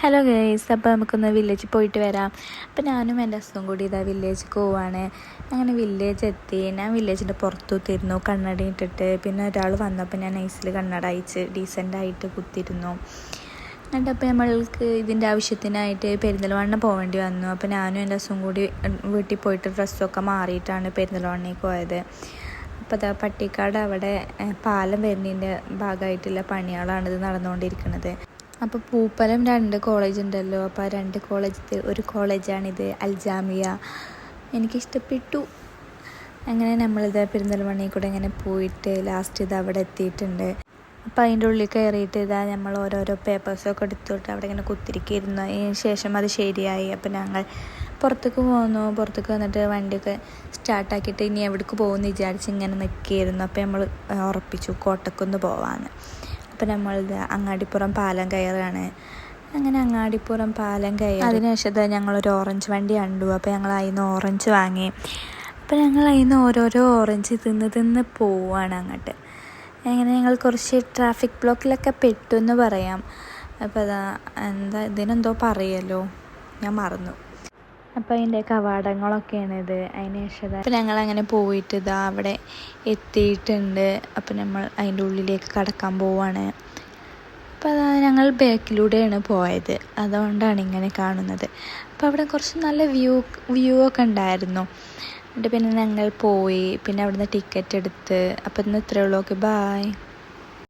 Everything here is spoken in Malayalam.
ഹലോ ഗൈസ്, അപ്പോൾ നമുക്കൊന്ന് വില്ലേജിൽ പോയിട്ട് വരാം. അപ്പോൾ ഞാനും എൻ്റെ ഹസ്ബൻഡും കൂടി ഇതാ വില്ലേജിൽ പോവാണ്. അങ്ങനെ വില്ലേജ് എത്തി. ഞാൻ വില്ലേജിൻ്റെ പുറത്തുത്തിരുന്നു കണ്ണട ഇട്ടിട്ട്. പിന്നെ ഒരാൾ വന്നപ്പോൾ ഞാൻ നൈസിൽ കണ്ണട അയച്ച് ഡീസൻ്റായിട്ട് കുത്തിയിരുന്നു. എന്നിട്ടപ്പോൾ നമ്മൾക്ക് ഇതിൻ്റെ ആവശ്യത്തിനായിട്ട് പെരിന്തൽമണ്ണ പോകേണ്ടി വന്നു. അപ്പോൾ ഞാനും എൻ്റെ ഹസ്ബൻഡും കൂടി വീട്ടിൽ പോയിട്ട് ഡ്രസ്സൊക്കെ മാറിയിട്ടാണ് പെരിന്തൽമണ്ണയ്ക്ക് പോയത്. അപ്പോൾ അതാ പട്ടിക്കാട് അവിടെ പാലം വരുന്നതിൻ്റെ ഭാഗമായിട്ടുള്ള പണികളാണ് ഇത് നടന്നുകൊണ്ടിരിക്കുന്നത്. അപ്പോൾ പൂപ്പലം 2 കോളേജ് ഉണ്ടല്ലോ, അപ്പോൾ ആ 2 കോളേജത്തെ ഒരു കോളേജാണിത്, അൽജാമിയ. എനിക്കിഷ്ടപ്പെട്ടു. അങ്ങനെ നമ്മളിത് പെരിന്തൽമണ്ണയിൽ കൂടെ ഇങ്ങനെ പോയിട്ട് ലാസ്റ്റ് ഇത് അവിടെ എത്തിയിട്ടുണ്ട്. അപ്പോൾ അതിൻ്റെ ഉള്ളിൽ കയറിയിട്ട് ഇതാ നമ്മൾ ഓരോരോ പേപ്പേഴ്സൊക്കെ എടുത്തിട്ട് അവിടെ ഇങ്ങനെ കുത്തിരിക്കിയിരുന്നു. അതിന് ശേഷം അത് ശരിയായി. അപ്പോൾ ഞങ്ങൾ പുറത്തേക്ക് പോന്നു. പുറത്തേക്ക് വന്നിട്ട് വണ്ടിയൊക്കെ സ്റ്റാർട്ടാക്കിയിട്ട് ഇനി എവിടേക്ക് പോകുമെന്ന് വിചാരിച്ച് ഇങ്ങനെ നിൽക്കുകയായിരുന്നു. അപ്പോൾ നമ്മൾ ഉറപ്പിച്ചു കോട്ടക്കുന്ന് പോവാമെന്ന്. അപ്പോൾ നമ്മളിത് അങ്ങാടിപ്പുറം പാലം കയറാണ്. അങ്ങനെ അങ്ങാടിപ്പുറം പാലം കയറി അതിനുശേഷം ഞങ്ങളൊരു ഓറഞ്ച് വണ്ടി കണ്ടു. അപ്പോൾ ഞങ്ങൾ അതിൽ നിന്ന് ഓറഞ്ച് വാങ്ങി. അപ്പോൾ ഞങ്ങൾ അതിൽ നിന്ന് ഓരോരോ ഓറഞ്ച് തിന്ന് പോവുകയാണ് അങ്ങോട്ട്. അങ്ങനെ ഞങ്ങൾ കുറച്ച് ട്രാഫിക് ബ്ലോക്കിലൊക്കെ പെട്ടു എന്ന് പറയാം. അപ്പോൾ അതാ ഇതിനെന്തോ പറയുമല്ലോ, ഞാൻ മറന്നു. അപ്പോൾ അതിൻ്റെ കവാടങ്ങളൊക്കെയാണ് ഇത്. അതിന് ശേഷം അപ്പോൾ ഞങ്ങളങ്ങനെ പോയിട്ട് ഇതാ അവിടെ എത്തിയിട്ടുണ്ട്. അപ്പോൾ നമ്മൾ അതിൻ്റെ ഉള്ളിലേക്ക് കടക്കാൻ പോവാണ്. അപ്പോൾ അതാ ഞങ്ങൾ ബാക്കിലൂടെയാണ് പോയത്, അതുകൊണ്ടാണ് ഇങ്ങനെ കാണുന്നത്. അപ്പോൾ അവിടെ കുറച്ച് നല്ല വ്യൂ ഒക്കെ ഉണ്ടായിരുന്നു. എന്നിട്ട് പിന്നെ ഞങ്ങൾ പോയി. പിന്നെ അവിടുന്ന് ടിക്കറ്റ് എടുത്ത്. അപ്പോൾ ഇന്ന് ഇത്രയേ ഉള്ളൂ. Okay, bye.